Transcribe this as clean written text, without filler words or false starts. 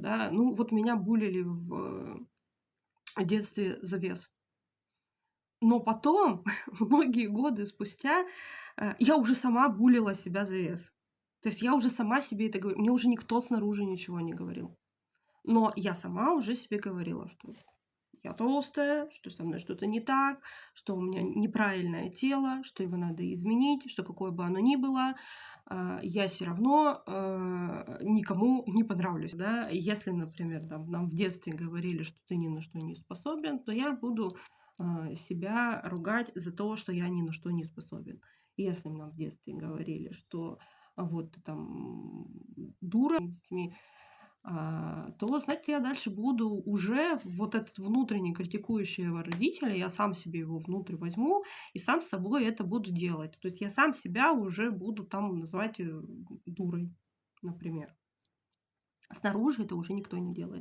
да. Ну, вот меня булили в детстве за вес. Но потом, многие годы спустя, я уже сама булила себя за вес. То есть я уже сама себе это говорю. Мне уже никто снаружи ничего не говорил. Но я сама уже себе говорила, что я толстая, что со мной что-то не так, что у меня неправильное тело, что его надо изменить, что какое бы оно ни было, я все равно никому не понравлюсь. Да? Если, например, там, нам в детстве говорили, что ты ни на что не способен, то я буду себя ругать за то, что я ни на что не способен. Если нам в детстве говорили, что вот ты там дура, детьми, то, знаете, я дальше буду уже вот этот внутренний критикующего родителя, я сам себе его внутрь возьму и сам с собой это буду делать. То есть я сам себя уже буду там называть дурой, например. Снаружи это уже никто не делает.